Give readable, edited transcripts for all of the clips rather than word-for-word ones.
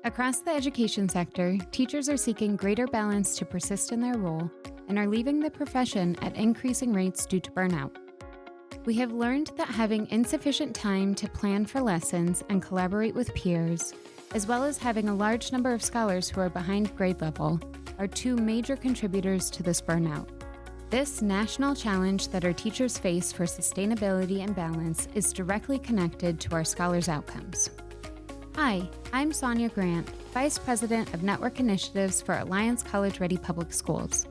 Across the education sector, teachers are seeking greater balance to persist in their role and are leaving the profession at increasing rates due to burnout. We have learned that having insufficient time to plan for lessons and collaborate with peers, as well as having a large number of scholars who are behind grade level, are two major contributors to this burnout. This national challenge that our teachers face for sustainability and balance is directly connected to our scholars' outcomes. Hi, I'm Sonja Grant, Vice President of Network Initiatives for Alliance College-Ready Public Schools.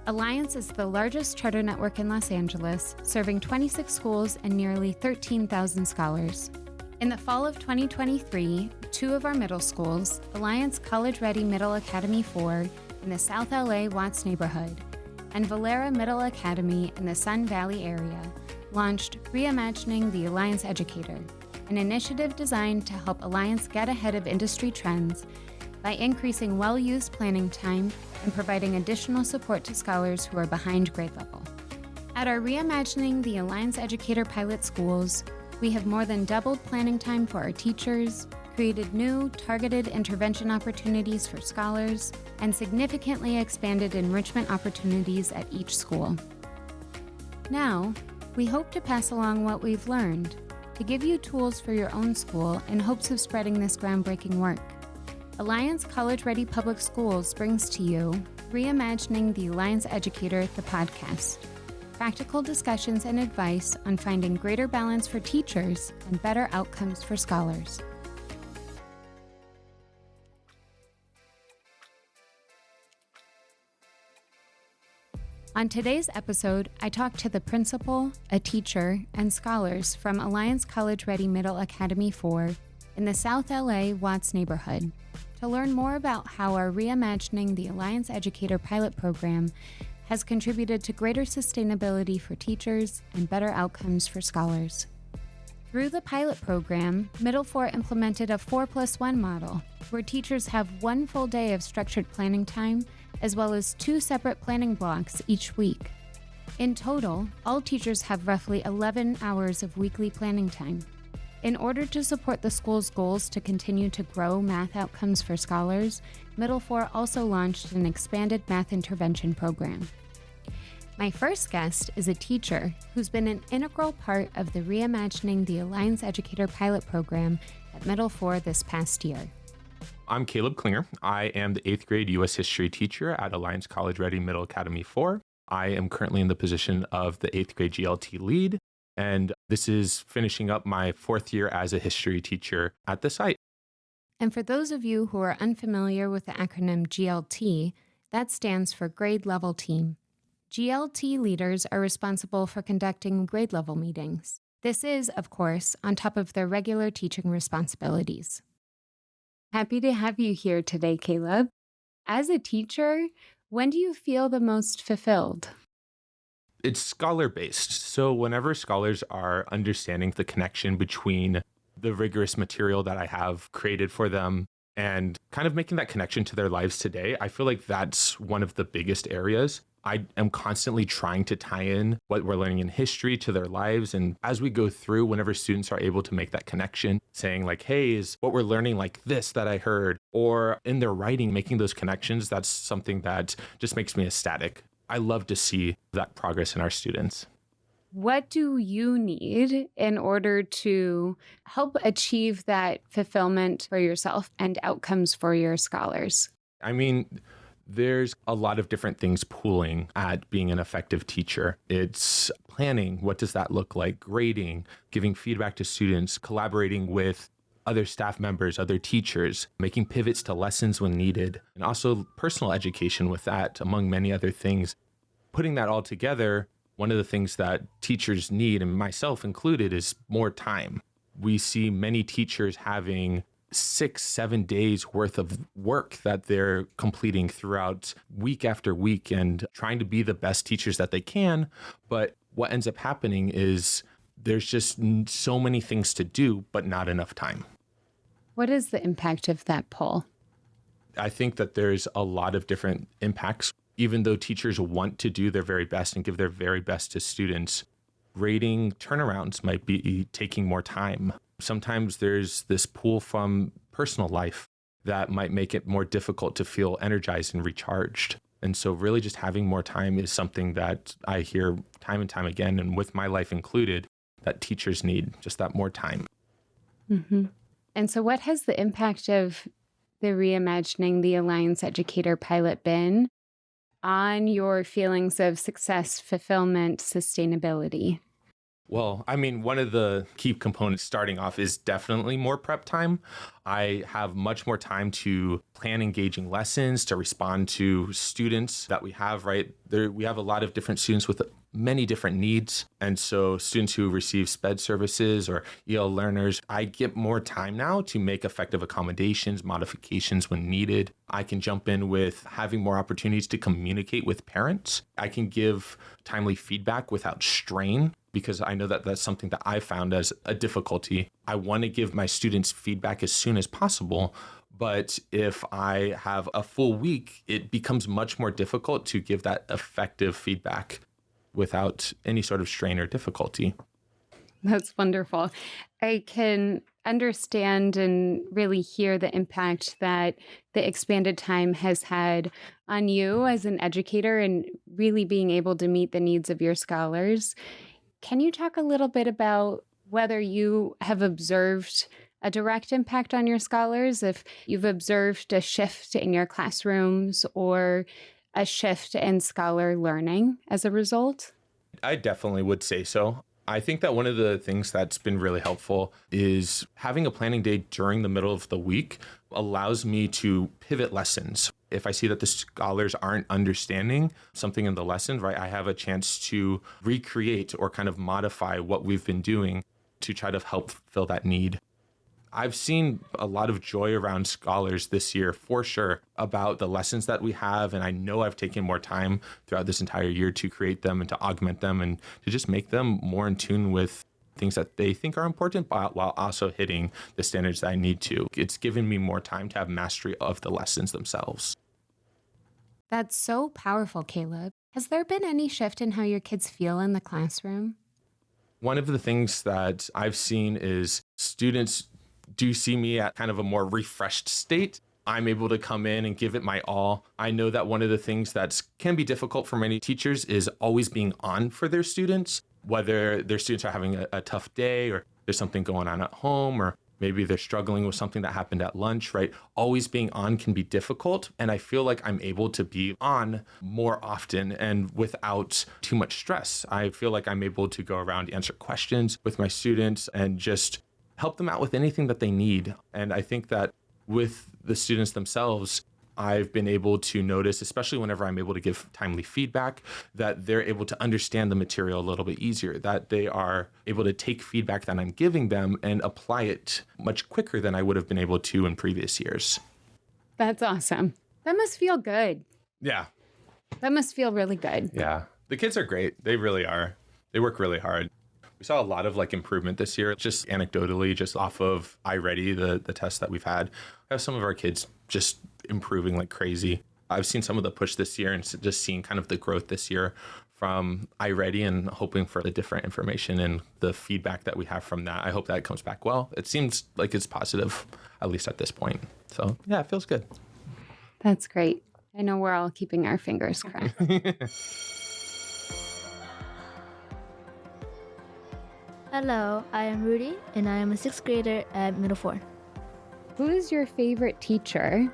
Alliance is the largest charter network in Los Angeles, serving 26 schools and nearly 13,000 scholars. In the fall of 2023, two of our middle schools, Alliance College-Ready Middle Academy 4 in the South L.A. Watts neighborhood, and Valera Middle Academy in the Sun Valley area, launched Reimagining the Alliance Educator, an initiative designed to help Alliance get ahead of industry trends by increasing well-used planning time and providing additional support to scholars who are behind grade level. At our Reimagining the Alliance Educator pilot schools, we have more than doubled planning time for our teachers, created new targeted intervention opportunities for scholars, and significantly expanded enrichment opportunities at each school. Now, we hope to pass along what we've learned to give you tools for your own school in hopes of spreading this groundbreaking work. Alliance College-Ready Public Schools brings to you Reimagining the Alliance Educator, the podcast. Practical discussions and advice on finding greater balance for teachers and better outcomes for scholars. On today's episode, I talked to the principal, a teacher, and scholars from Alliance College-Ready Middle Academy 4 in the South L.A. Watts neighborhood to learn more about how our Reimagining the Alliance Educator pilot program has contributed to greater sustainability for teachers and better outcomes for scholars. Through the pilot program, Middle 4 implemented a 4+1 model, where teachers have one full day of structured planning time, as well as two separate planning blocks each week. In total, all teachers have roughly 11 hours of weekly planning time. In order to support the school's goals to continue to grow math outcomes for scholars, Middle 4 also launched an expanded math intervention program. My first guest is a teacher who's been an integral part of the Reimagining the Alliance Educator pilot program at Middle 4 this past year. I'm Caleb Klinger. I am the 8th grade U.S. history teacher at Alliance College-Ready Middle Academy 4. I am currently in the position of the 8th grade GLT lead, and this is finishing up my 4th year as a history teacher at the site. And for those of you who are unfamiliar with the acronym GLT, that stands for Grade Level Team. GLT leaders are responsible for conducting grade level meetings. This is, of course, on top of their regular teaching responsibilities. Happy to have you here today, Caleb. As a teacher, when do you feel the most fulfilled? It's scholar-based. So whenever scholars are understanding the connection between the rigorous material that I have created for them and kind of making that connection to their lives today, I feel like that's one of the biggest areas. I am constantly trying to tie in what we're learning in history to their lives. And as we go through, whenever students are able to make that connection, saying like, hey, is what we're learning like this that I heard? Or in their writing, making those connections, that's something that just makes me ecstatic. I love to see that progress in our students. What do you need in order to help achieve that fulfillment for yourself and outcomes for your scholars? I mean, there's a lot of different things pooling at being an effective teacher. It's planning. What does that look like? Grading, giving feedback to students, collaborating with other staff members, other teachers, making pivots to lessons when needed, and also personal education with that, among many other things. Putting that all together, one of the things that teachers need, and myself included, is more time. We see many teachers having 6-7 days worth of work that they're completing throughout week after week and trying to be the best teachers that they can. But what ends up happening is there's just so many things to do, but not enough time. What is the impact of that pull? I think that there's a lot of different impacts. Even though teachers want to do their very best and give their very best to students, grading turnarounds might be taking more time. Sometimes there's this pull from personal life. that might make it more difficult to feel energized and recharged. And so really just having more time is something that I hear time and time again, and with my life included, that teachers need just that more time. Mm-hmm. And so what has the impact of the Reimagining the Alliance Educator pilot been on your feelings of success, fulfillment, sustainability? Well, I mean, one of the key components starting off is definitely more prep time. I have much more time to plan engaging lessons, to respond to students that we have, right? We have a lot of different students with many different needs. And so students who receive SPED services or EL learners, I get more time now to make effective accommodations, modifications when needed. I can jump in with having more opportunities to communicate with parents. I can give timely feedback without strain, because I know that that's something that I found as a difficulty. I want to give my students feedback as soon as possible, but if I have a full week, it becomes much more difficult to give that effective feedback without any sort of strain or difficulty. That's wonderful. I can understand and really hear the impact that the expanded time has had on you as an educator and really being able to meet the needs of your scholars. Can you talk a little bit about whether you have observed a direct impact on your scholars, if you've observed a shift in your classrooms or a shift in scholar learning as a result? I definitely would say so. I think that one of the things that's been really helpful is having a planning day during the middle of the week allows me to pivot lessons. If I see that the scholars aren't understanding something in the lesson, right, I have a chance to recreate or kind of modify what we've been doing to try to help fill that need. I've seen a lot of joy around scholars this year, for sure, about the lessons that we have. And I know I've taken more time throughout this entire year to create them and to augment them and to just make them more in tune with things that they think are important, while also hitting the standards that I need to. It's given me more time to have mastery of the lessons themselves. That's so powerful, Caleb. Has there been any shift in how your kids feel in the classroom? One of the things that I've seen is students do see me at kind of a more refreshed state. I'm able to come in and give it my all. I know that one of the things that can be difficult for many teachers is always being on for their students, whether their students are having a tough day or there's something going on at home, or maybe they're struggling with something that happened at lunch, right? Always being on can be difficult. And I feel like I'm able to be on more often and without too much stress. I feel like I'm able to go around, answer questions with my students and just help them out with anything that they need. And I think that with the students themselves, I've been able to notice, especially whenever I'm able to give timely feedback, that they're able to understand the material a little bit easier, that they are able to take feedback that I'm giving them and apply it much quicker than I would have been able to in previous years. That's awesome. That must feel good. Yeah. That must feel really good. Yeah. The kids are great. They really are. They work really hard. We saw a lot of improvement this year, just anecdotally, just off of iReady, the test that we've had. I have some of our kids just improving like crazy. I've seen some of the push this year and just seeing kind of the growth this year from iReady and hoping for the different information and the feedback that we have from that. I hope that comes back well. It seems like it's positive, at least at this point. So yeah, it feels good. That's great. I know we're all keeping our fingers crossed. Hello, I am Rudy, and I am a 6th grader at Middle 4. Who is your favorite teacher,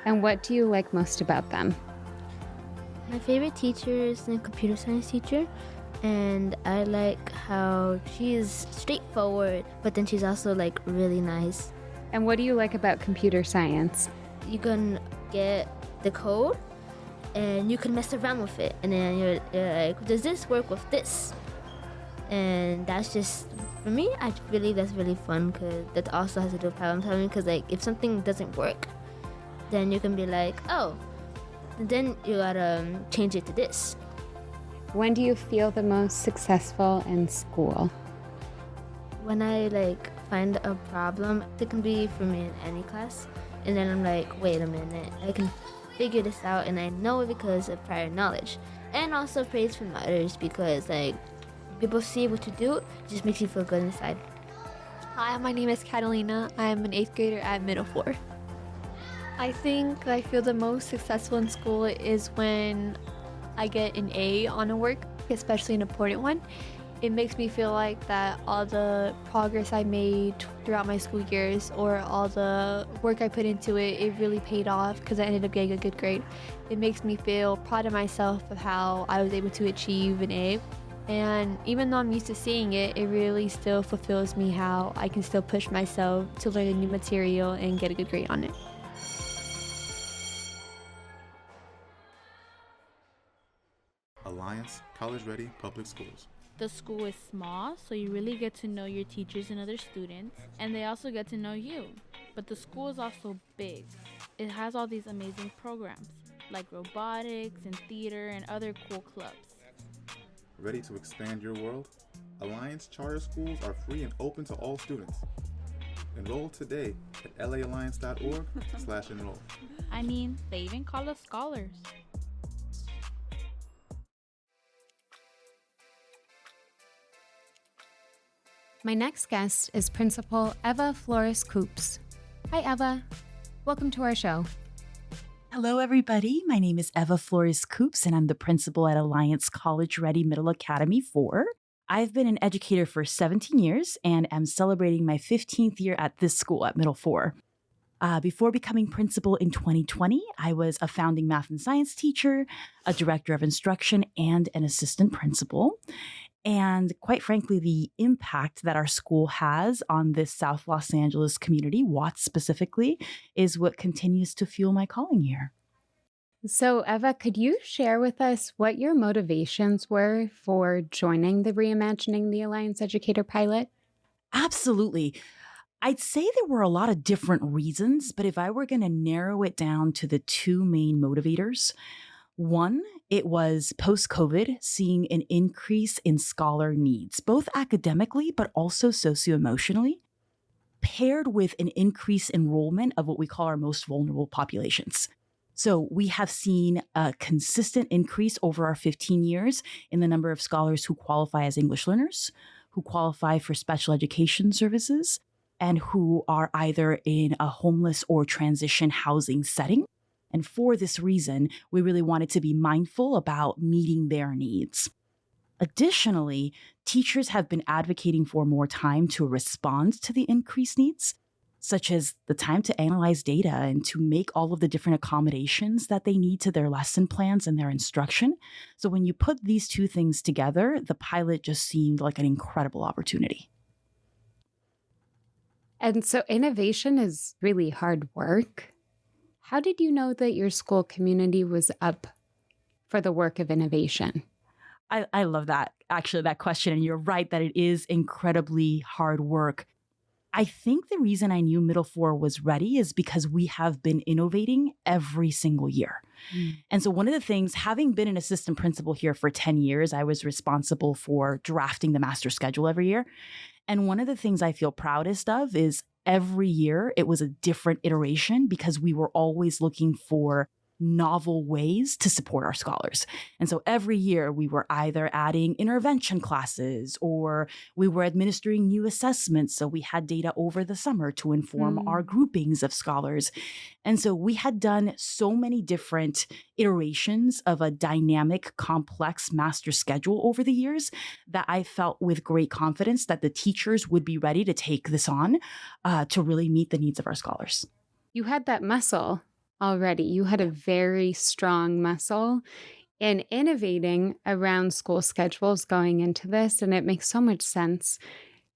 and what do you like most about them? My favorite teacher is the computer science teacher, and I like how she is straightforward, but then she's also really nice. And what do you like about computer science? You can get the code, and you can mess around with it, and then you're like, does this work with this? And that's just, for me, I believe that's really fun, because that also has to do with problem solving, because if something doesn't work, then you can be like, oh, then you gotta change it to this. When do you feel the most successful in school? When I find a problem, it can be for me in any class, and then I'm like, wait a minute, I can figure this out, and I know it because of prior knowledge. And also praise from others, because people see what you do, it just makes you feel good inside. Hi, my name is Catalina. I'm an 8th grader at Middle 4. I feel the most successful in school is when I get an A on a work, especially an important one. It makes me feel like that all the progress I made throughout my school years or all the work I put into it, it really paid off because I ended up getting a good grade. It makes me feel proud of myself of how I was able to achieve an A. And even though I'm used to seeing it, it really still fulfills me how I can still push myself to learn a new material and get a good grade on it. Alliance College Ready Public Schools. The school is small, so you really get to know your teachers and other students, and they also get to know you. But the school is also big. It has all these amazing programs, like robotics and theater and other cool clubs. Ready to expand your world? Alliance charter schools are free and open to all students. Enroll today at laalliance.org/enroll. I mean, they even call us scholars. My next guest is Principal Eva Flores-Coops. Hi, Eva. Welcome to our show. Hello, everybody. My name is Eva Flores-Coops, and I'm the principal at Alliance College Ready Middle Academy 4. I've been an educator for 17 years and am celebrating my 15th year at this school at Middle 4. Before becoming principal in 2020, I was a founding math and science teacher, a director of instruction, and an assistant principal. And quite frankly, the impact that our school has on this South Los Angeles community, Watts specifically, is what continues to fuel my calling here. So, Eva, could you share with us what your motivations were for joining the Reimagining the Alliance Educator pilot? Absolutely. I'd say there were a lot of different reasons, but if I were going to narrow it down to the two main motivators, one, it was post-COVID, seeing an increase in scholar needs, both academically, but also socio-emotionally, paired with an increased enrollment of what we call our most vulnerable populations. So we have seen a consistent increase over our 15 years in the number of scholars who qualify as English learners, who qualify for special education services, and who are either in a homeless or transition housing setting. And for this reason, we really wanted to be mindful about meeting their needs. Additionally, teachers have been advocating for more time to respond to the increased needs, such as the time to analyze data and to make all of the different accommodations that they need to their lesson plans and their instruction. So when you put these two things together, the pilot just seemed like an incredible opportunity. And so innovation is really hard work. How did you know that your school community was up for the work of innovation? I love that, actually, that question. And you're right that it is incredibly hard work. I think the reason I knew Middle 4 was ready is because we have been innovating every single year. And so one of the things, having been an assistant principal here for 10 years, I was responsible for drafting the master schedule every year. And one of the things I feel proudest of is every year it was a different iteration because we were always looking for novel ways to support our scholars. And so every year we were either adding intervention classes or we were administering new assessments. So we had data over the summer to inform our groupings of scholars. And so we had done so many different iterations of a dynamic, complex master schedule over the years that I felt with great confidence that the teachers would be ready to take this on to really meet the needs of our scholars. You had that muscle already. You had a very strong muscle in innovating around school schedules going into this, and it makes so much sense.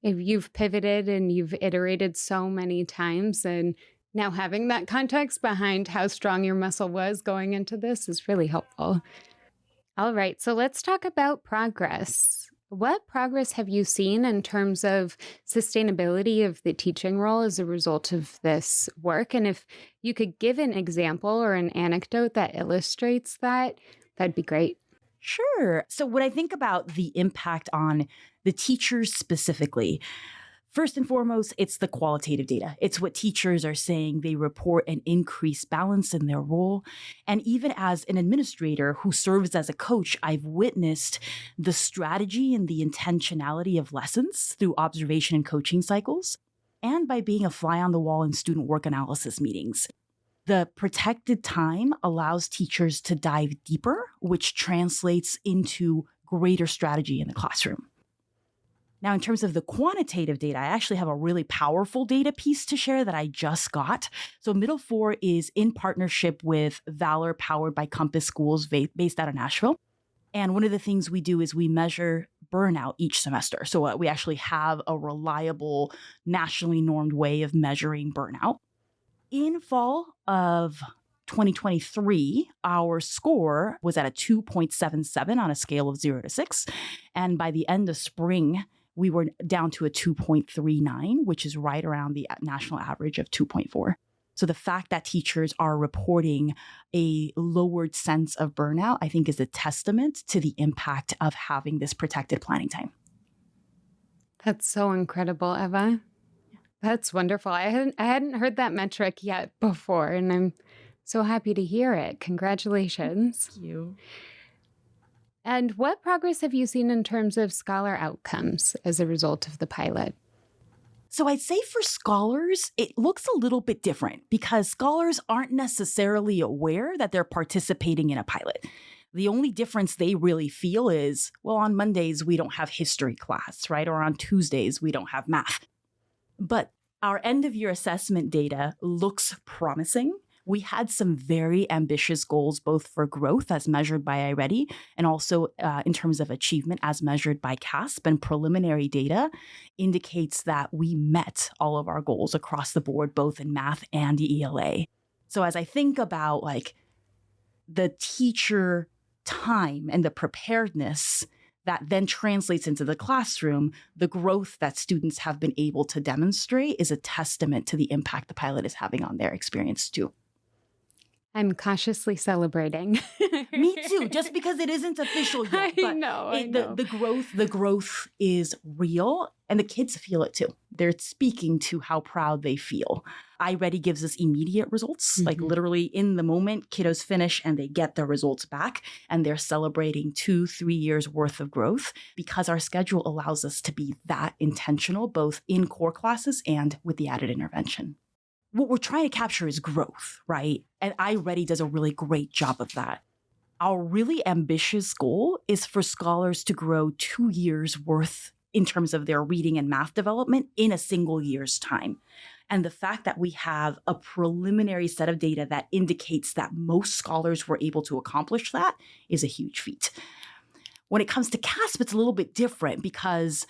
If you've pivoted and you've iterated so many times, and now having that context behind how strong your muscle was going into this is really helpful. All right, so let's talk about progress. What progress have you seen in terms of sustainability of the teaching role as a result of this work? And if you could give an example or an anecdote that illustrates that, that'd be great. Sure. So when I think about the impact on the teachers specifically, first and foremost, it's the qualitative data. It's what teachers are saying. They report an increased balance in their role. And even as an administrator who serves as a coach, I've witnessed the strategy and the intentionality of lessons through observation and coaching cycles, and by being a fly on the wall in student work analysis meetings. The protected time allows teachers to dive deeper, which translates into greater strategy in the classroom. Now, in terms of the quantitative data, I actually have a really powerful data piece to share that I just got. So Middle 4 is in partnership with Valor, powered by Compass Schools, based out of Nashville. And one of the things we do is we measure burnout each semester. So we actually have a reliable, nationally normed way of measuring burnout. In fall of 2023, our score was at a 2.77 on a scale of 0 to 6. And by the end of spring, we were down to a 2.39, which is right around the national average of 2.4. So the fact that teachers are reporting a lowered sense of burnout, I think, is a testament to the impact of having this protected planning time. That's so incredible, Eva. That's wonderful. I hadn't heard that metric yet before, and I'm so happy to hear it. Congratulations. Thank you. And what progress have you seen in terms of scholar outcomes as a result of the pilot? So I'd say for scholars, it looks a little bit different because scholars aren't necessarily aware that they're participating in a pilot. The only difference they really feel is, well, on Mondays, we don't have history class, right? Or on Tuesdays, we don't have math. But our end of year assessment data looks promising. We had some very ambitious goals, both for growth as measured by iReady and also in terms of achievement as measured by CASP. And preliminary data indicates that we met all of our goals across the board, both in math and ELA. So as I think about like the teacher time and the preparedness that then translates into the classroom, the growth that students have been able to demonstrate is a testament to the impact the pilot is having on their experience too. I'm cautiously celebrating. Me too, just because it isn't official yet. But I know. The growth is real, and the kids feel it too. They're speaking to how proud they feel. iReady gives us immediate results, like literally in the moment, kiddos finish and they get their results back, and they're celebrating 2-3 years worth of growth because our schedule allows us to be that intentional, both in core classes and with the added intervention. What we're trying to capture is growth, right? And iReady does a really great job of that. Our really ambitious goal is for scholars to grow 2 years worth in terms of their reading and math development in a single year's time. And the fact that we have a preliminary set of data that indicates that most scholars were able to accomplish that is a huge feat. When it comes to CASP, it's a little bit different because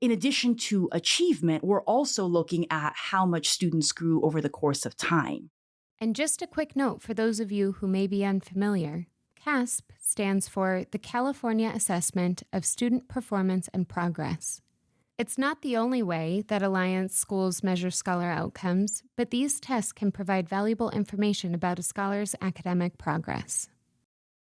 in addition to achievement, we're also looking at how much students grew over the course of time. And just a quick note for those of you who may be unfamiliar, CASP stands for the California Assessment of Student Performance and Progress. It's not the only way that Alliance schools measure scholar outcomes, but these tests can provide valuable information about a scholar's academic progress.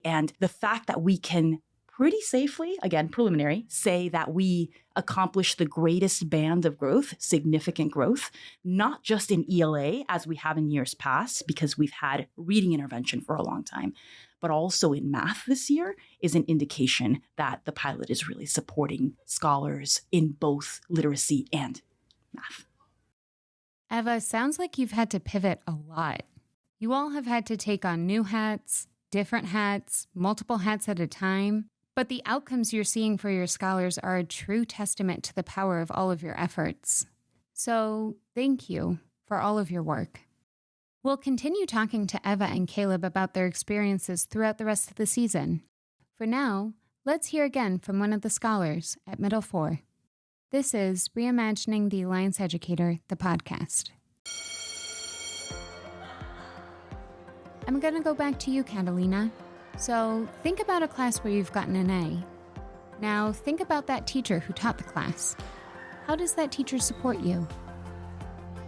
And the fact that we can pretty safely, again, preliminary, say that we accomplished the greatest band of growth, significant growth, not just in ELA as we have in years past, because we've had reading intervention for a long time, but also in math this year is an indication that the pilot is really supporting scholars in both literacy and math. Eva, sounds like you've had to pivot a lot. You all have had to take on new hats, different hats, multiple hats at a time. But the outcomes you're seeing for your scholars are a true testament to the power of all of your efforts. So thank you for all of your work. We'll continue talking to Eva and Caleb about their experiences throughout the rest of the season. For now, let's hear again from one of the scholars at Middle 4. This is Reimagining the Alliance Educator, the podcast. I'm going to go back to you, Catalina. So think about a class where you've gotten an A. Now think about that teacher who taught the class. How does that teacher support you?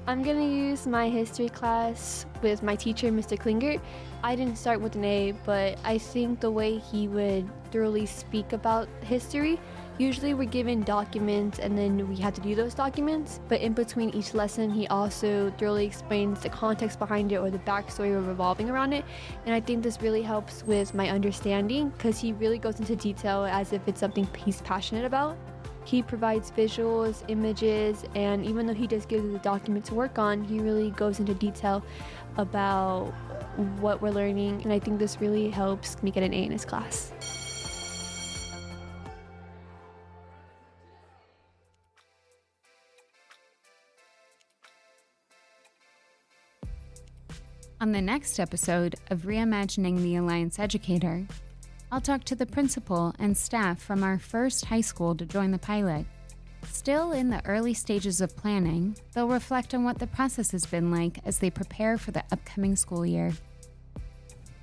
I'm going to use my history class with my teacher, Mr. Klinger. I didn't start with an A, but I think the way he would thoroughly speak about history, usually we're given documents and then we have to do those documents, but in between each lesson, he also thoroughly explains the context behind it or the backstory revolving around it. And I think this really helps with my understanding because he really goes into detail as if it's something he's passionate about. He provides visuals, images, and even though he just gives us a document to work on, he really goes into detail about what we're learning, and I think this really helps me get an A in his class. On the next episode of Reimagining the Alliance Educator, I'll talk to the principal and staff from our first high school to join the pilot. Still in the early stages of planning, they'll reflect on what the process has been like as they prepare for the upcoming school year.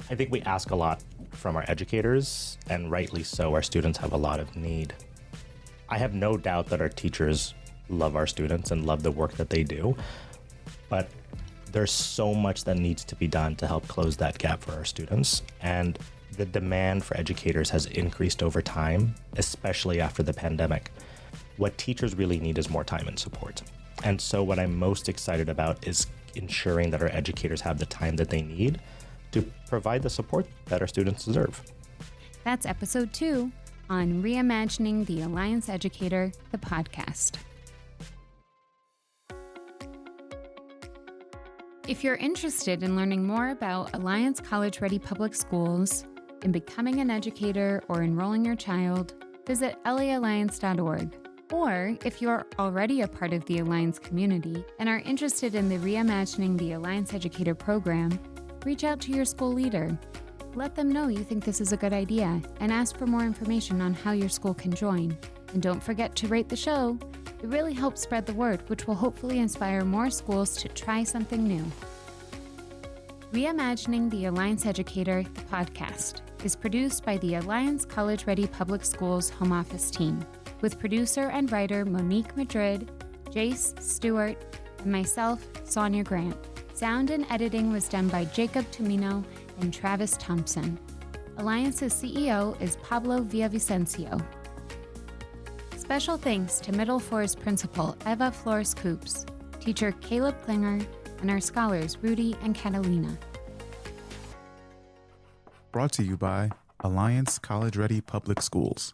I think we ask a lot from our educators, and rightly so. Our students have a lot of need. I have no doubt that our teachers love our students and love the work that they do, but there's so much that needs to be done to help close that gap for our students, and the demand for educators has increased over time, especially after the pandemic. What teachers really need is more time and support. And so what I'm most excited about is ensuring that our educators have the time that they need to provide the support that our students deserve. That's episode 2 on Reimagining the Alliance Educator, the podcast. If you're interested in learning more about Alliance College Ready Public Schools, in becoming an educator or enrolling your child, visit laalliance.org. Or if you're already a part of the Alliance community and are interested in the Reimagining the Alliance Educator program, reach out to your school leader. Let them know you think this is a good idea and ask for more information on how your school can join. And don't forget to rate the show. It really helps spread the word, which will hopefully inspire more schools to try something new. Reimagining the Alliance Educator, the podcast, is produced by the Alliance College Ready Public Schools Home Office team, with producer and writer Monique Madrid, Jace Stewart, and myself, Sonja Grant. Sound and editing was done by Jacob Tumino and Travis Thompson. Alliance's CEO is Pablo Villavicencio. Special thanks to Middle Forest Principal Eva Flores-Coops, teacher Caleb Klinger, and our scholars Rudy and Catalina. Brought to you by Alliance College Ready Public Schools.